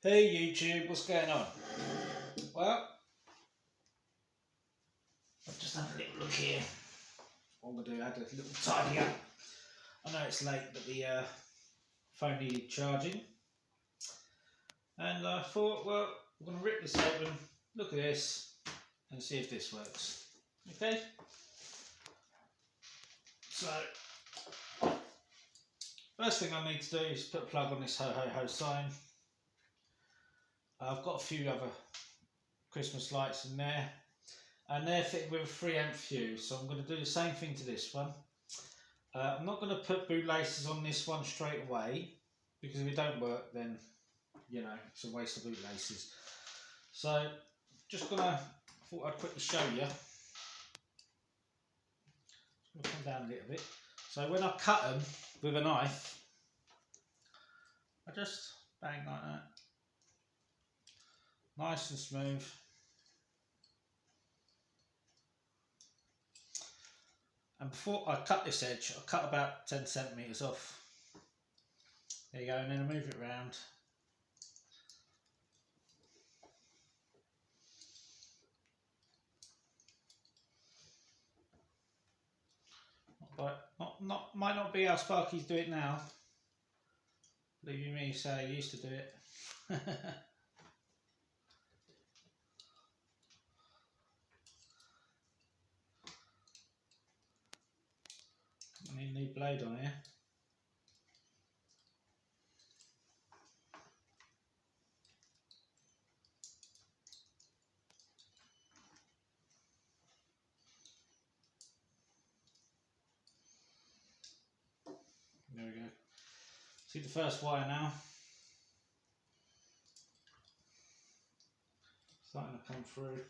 Hey YouTube, what's going on? Well, I've just had a little look here. What I'm going to do, I had a little tidy up. I know it's late, but the phone needed charging. And I thought, well, I'm going to rip this open, look at this, and see if this works. Okay? So, first thing I need to do is put a plug on this ho ho ho sign. I've got a few other Christmas lights in there, and they're fitted with a 3 amp fuse, so I'm going to do the same thing to this one. I'm not going to put bootlaces on this one straight away, because if it don't work, then you know it's a waste of bootlaces. So just gonna, thought I'd quickly show you. Just gonna come down a little bit. So when I cut them with a knife, I just bang like that, nice and smooth. And before I cut this edge, I cut about 10 centimeters off. There you go, and then I move it around. But might not be how Sparkies do it now. Believe you me, so I used to do it. I need a new blade on here. There we go. See the first wire now? Starting to come through.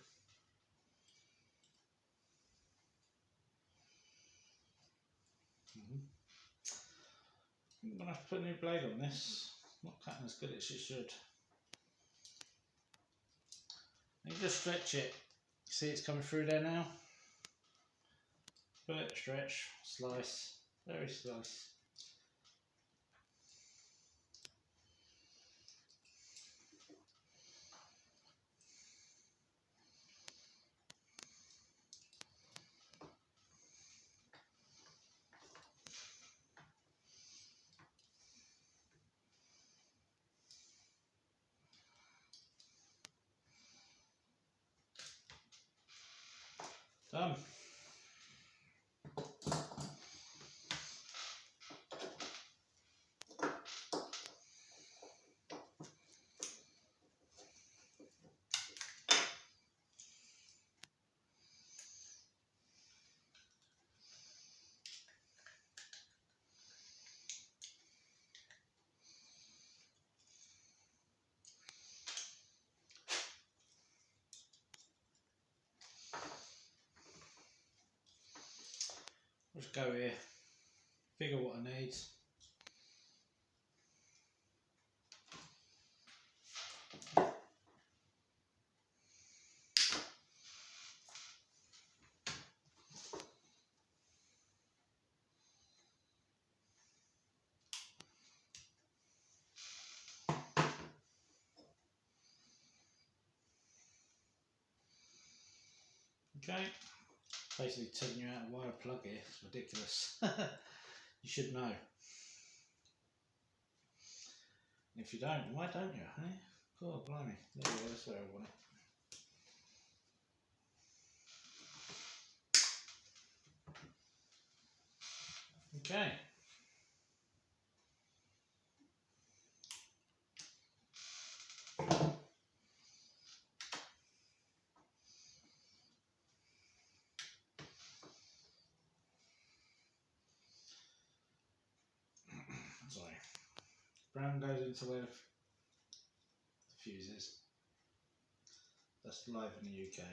I'm going to have to put a new blade on this. Not cutting as good as it should. And you just stretch it. See it's coming through there now? Pull it, stretch, slice, very slice. Done. Let's go here, figure what I need. Okay, basically telling you how to wire a plug here, it's ridiculous. You should know. And if you don't, why don't you, eh? God blimey, there you go, that's where I want it. Okay. Sorry. Brown goes into where the fuse is. That's live in the UK.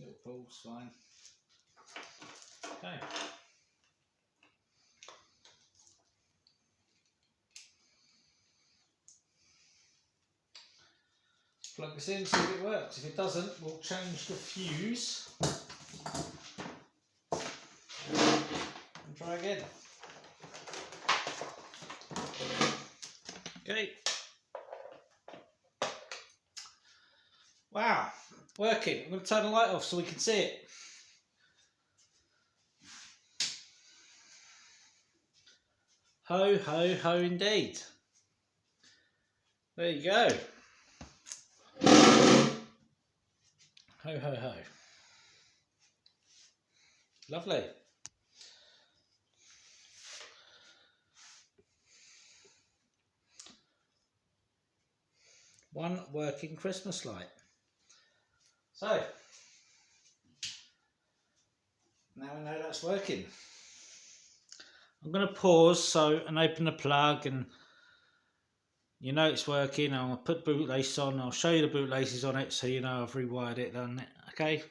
Little pulls, fine. Okay. Plug this in, see if it works. If it doesn't, we'll change the fuse and try again. Okay. Wow, working. I'm going to turn the light off so we can see it. Ho, ho, ho indeed. There you go. Ho, ho, ho. Lovely. One working Christmas light. So, now we know that's working. I'm going to pause and open the plug, and you know it's working. I'm going to put bootlace on. I'll show you the bootlaces on it so you know I've rewired it, done it. Okay,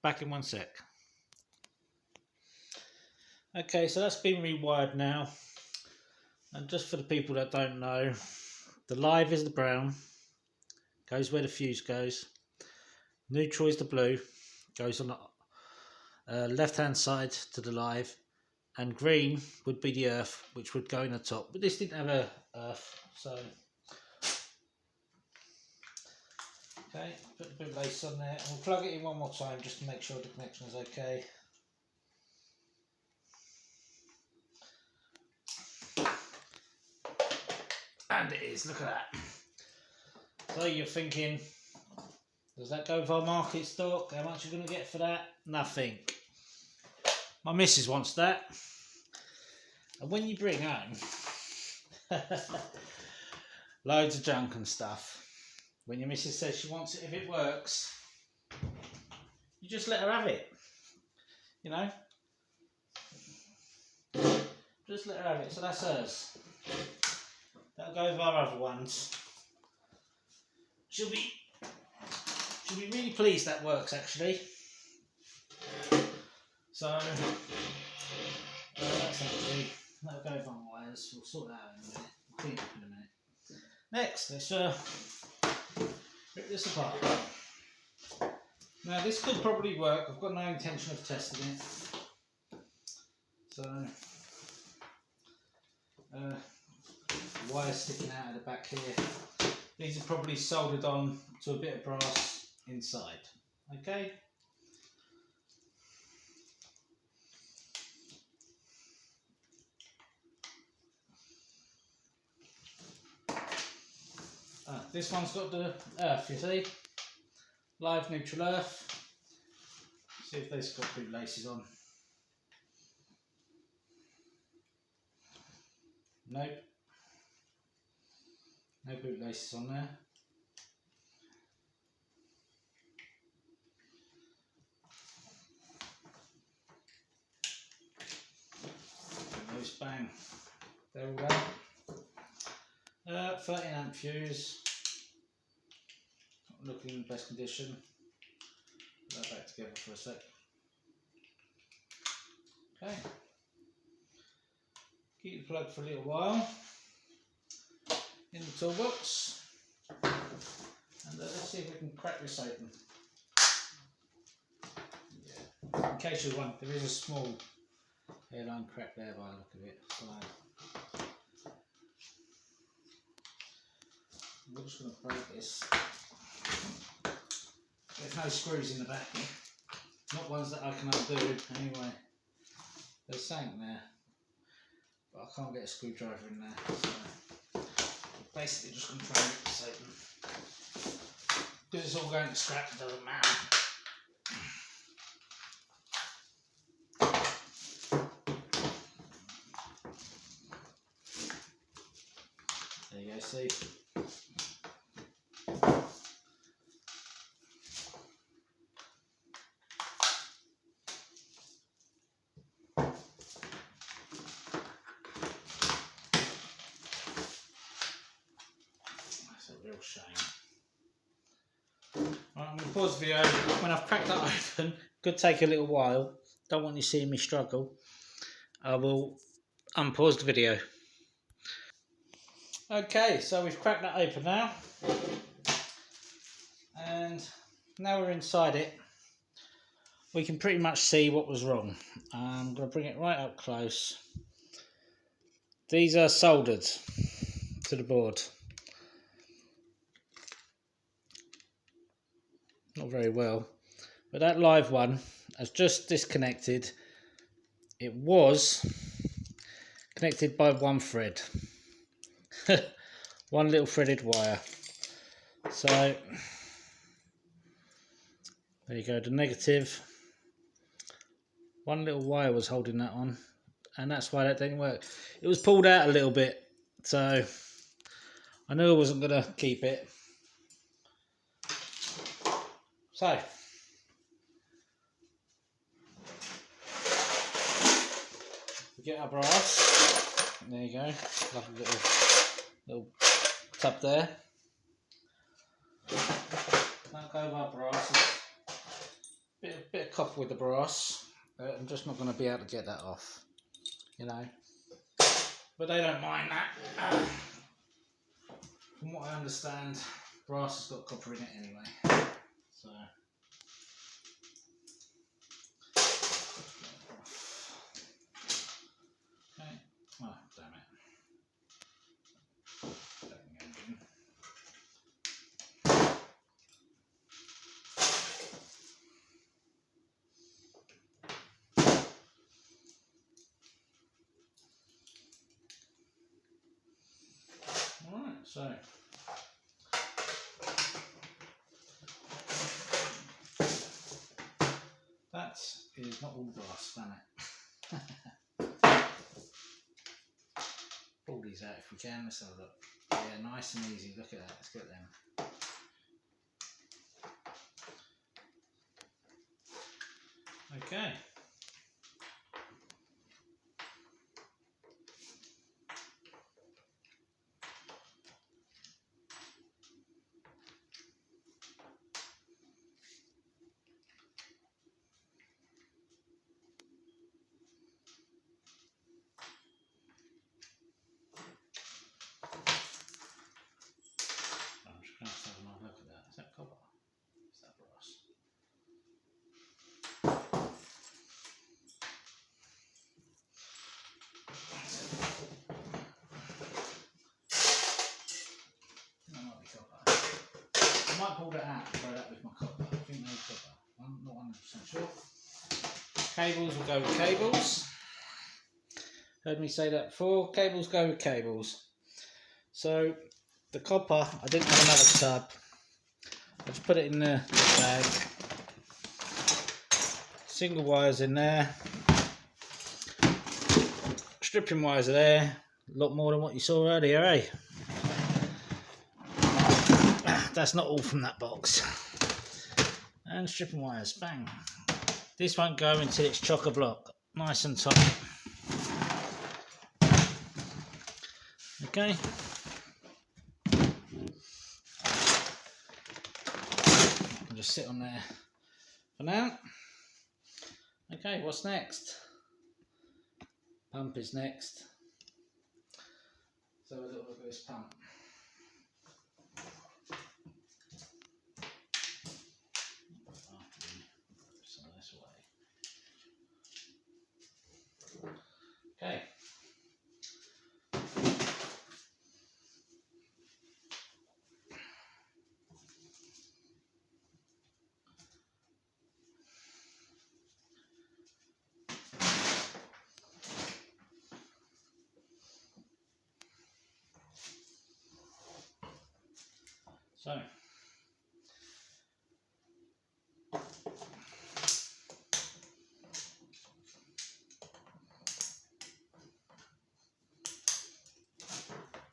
back in 1 sec. Okay, so that's been rewired now. And just for the people that don't know, the live is the brown, goes where the fuse goes. Neutral is the blue, goes on the left hand side to the live, and green would be the earth, which would go in the top. But this didn't have a earth, so okay, put the bootlace on there, and we'll plug it in one more time just to make sure the connection is okay. And it is, look at that. So you're thinking, does that go for market stock? How much are you going to get for that? Nothing. My missus wants that. And when you bring home loads of junk and stuff, when your missus says she wants it if it works, you just let her have it. You know? Just let her have it. So that's hers. That'll go with our other ones. She'll be really pleased that works actually. So that's actually, that'll go with our wires. We'll sort that out in a minute. We'll clean it up in a minute. Next, let's rip this apart. Now this could probably work. I've got no intention of testing it. So wires sticking out of the back here. These are probably soldered on to a bit of brass inside. Okay. This one's got the earth, you see? Live neutral earth. See if they've got bootlaces on. Nope. No bootlaces on there. Loose, bang. There we go. 13 amp fuse. Not looking in the best condition. Put that back together for a sec. Okay. Keep the plug for a little while in the toolbox, and let's see if we can crack this open. Yeah. In case you're wondering, there is a small hairline crack there by the look of it. So we're just going to break this. There's no screws in the back, not ones that I can undo anyway. There's something there, but I can't get a screwdriver in there, so we're basically just going to try and rip this open. Because it's all going to scrap, it doesn't matter. There you go, see? Real shame. Right, I'm going to pause the video. When I've cracked that open, could take a little while. Don't want you seeing me struggle. I will unpause the video. Okay, so we've cracked that open now. And now we're inside it. We can pretty much see what was wrong. I'm going to bring it right up close. These are soldered to the board. Not very well. But that live one has just disconnected. It was connected by one thread. One little threaded wire. So there you go, the negative. One little wire was holding that on, and that's why that didn't work. It was pulled out a little bit, so I knew I wasn't going to keep it. So we get our brass. There you go, like a little tub there. That go with our brass. Bit of copper with the brass. I'm just not going to be able to get that off, you know. But they don't mind that. From what I understand, brass has got copper in it anyway. So. Okay. Oh, damn it. Alright, so that is not all brass, damn it. Pull these out if we can, let's have a look. Yeah, nice and easy, look at that, let's get them. Okay. I'm just going to have another look at that. Is that copper? Is that brass? That might be copper. I might pull that out and throw that with my copper. I think that's copper. I'm not 100% sure. Cables will go with cables. Heard me say that before. Cables go with cables. So the copper, I didn't have another tub. I just put it in the bag. Single wires in there. Stripping wires are there. A lot more than what you saw earlier, eh? That's not all from that box. And stripping wires, bang. This won't go until it's chock-a-block, nice and tight. Okay. I'll just sit on there for now. Okay, what's next? Pump is next. So a little look at this pump. Okay. So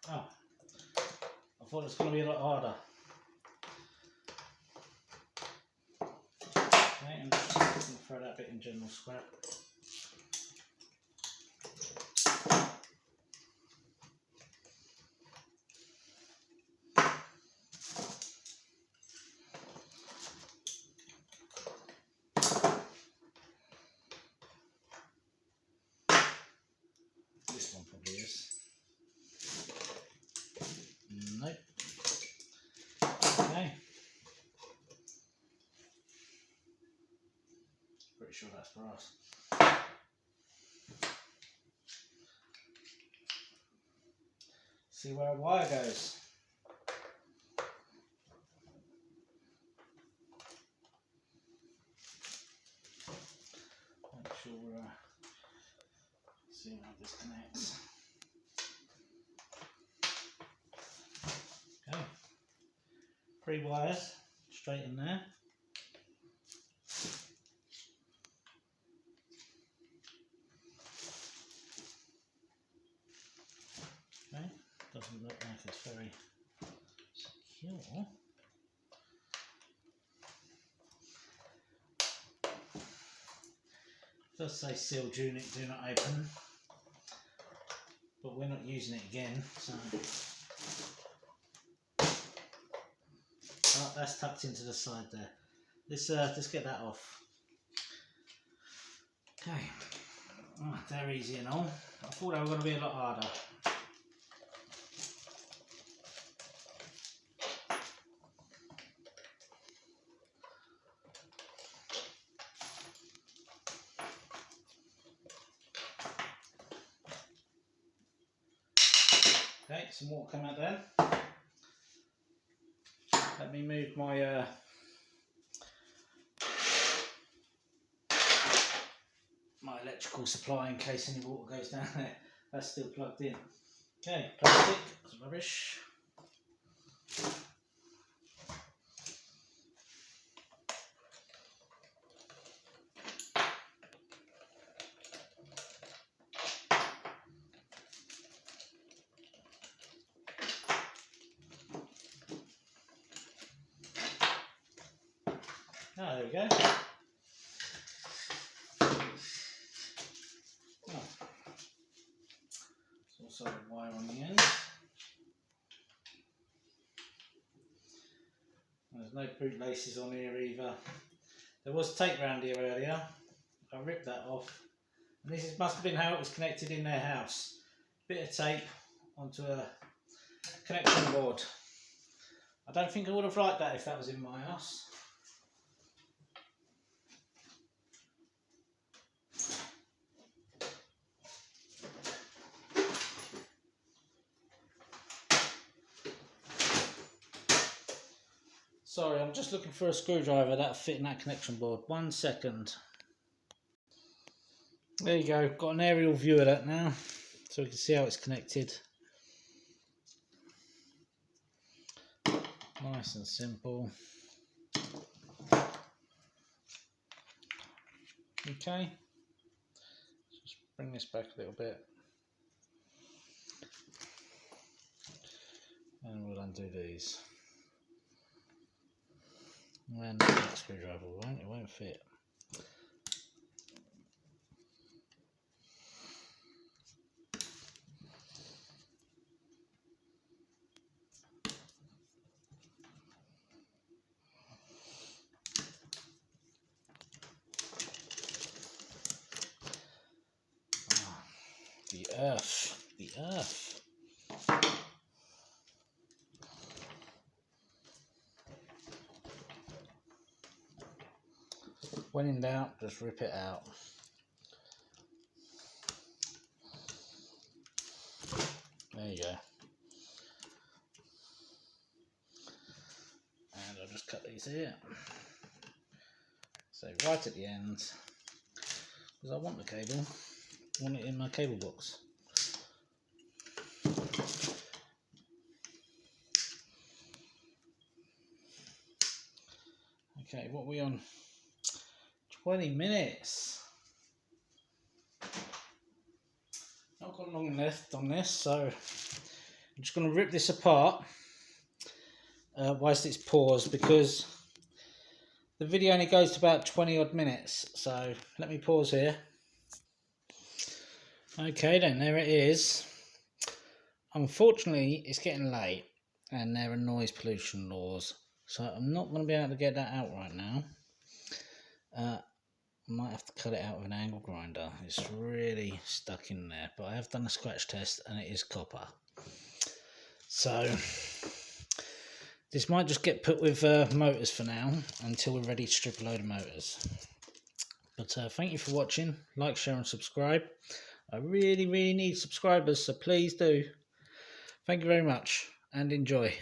I thought it was going to be a lot harder. Okay, and just going to throw that bit in general scrap. sure that's brass. See where a wire goes. Make sure we're see how this connects. Okay, 3 wires straight in there. Okay, doesn't look like it's very secure. It does say sealed unit, do not open, but we're not using it again, so oh, that's tucked into the side there. Let's get that off. Okay, oh, they're easy and all. I thought they were going to be a lot harder. Okay, some water come out there. Let me move my my electrical supply in case any water goes down there. That's still plugged in. Okay, plastic, it's rubbish. Ah, there we go. Oh. There's also a wire on the end. There's no boot laces on here either. There was tape round here earlier. I ripped that off. And this must have been how it was connected in their house. Bit of tape onto a connection board. I don't think I would have liked that if that was in my house. Sorry, I'm just looking for a screwdriver that'll fit in that connection board. 1 second. There you go, got an aerial view of that now, so we can see how it's connected. Nice and simple. Okay, just bring this back a little bit. And we'll undo these. And the screwdriver it won't fit. Oh, the earth. When in doubt, just rip it out. There you go. And I'll just cut these here. So right at the end, because I want the cable, I want it in my cable box. Okay, what are we on? 20 minutes. Not got long left on this, so I'm just going to rip this apart whilst it's paused, because the video only goes to about 20 odd minutes. So let me pause here. Okay then, there it is. Unfortunately, it's getting late and there are noise pollution laws, so I'm not going to be able to get that out right now. I might have to cut it out with an angle grinder. It's really stuck in there, but I have done a scratch test and it is copper. So this might just get put with motors for now until we're ready to strip a load of motors. But thank you for watching. Like, share and subscribe. I really need subscribers, so please do. Thank you very much and enjoy.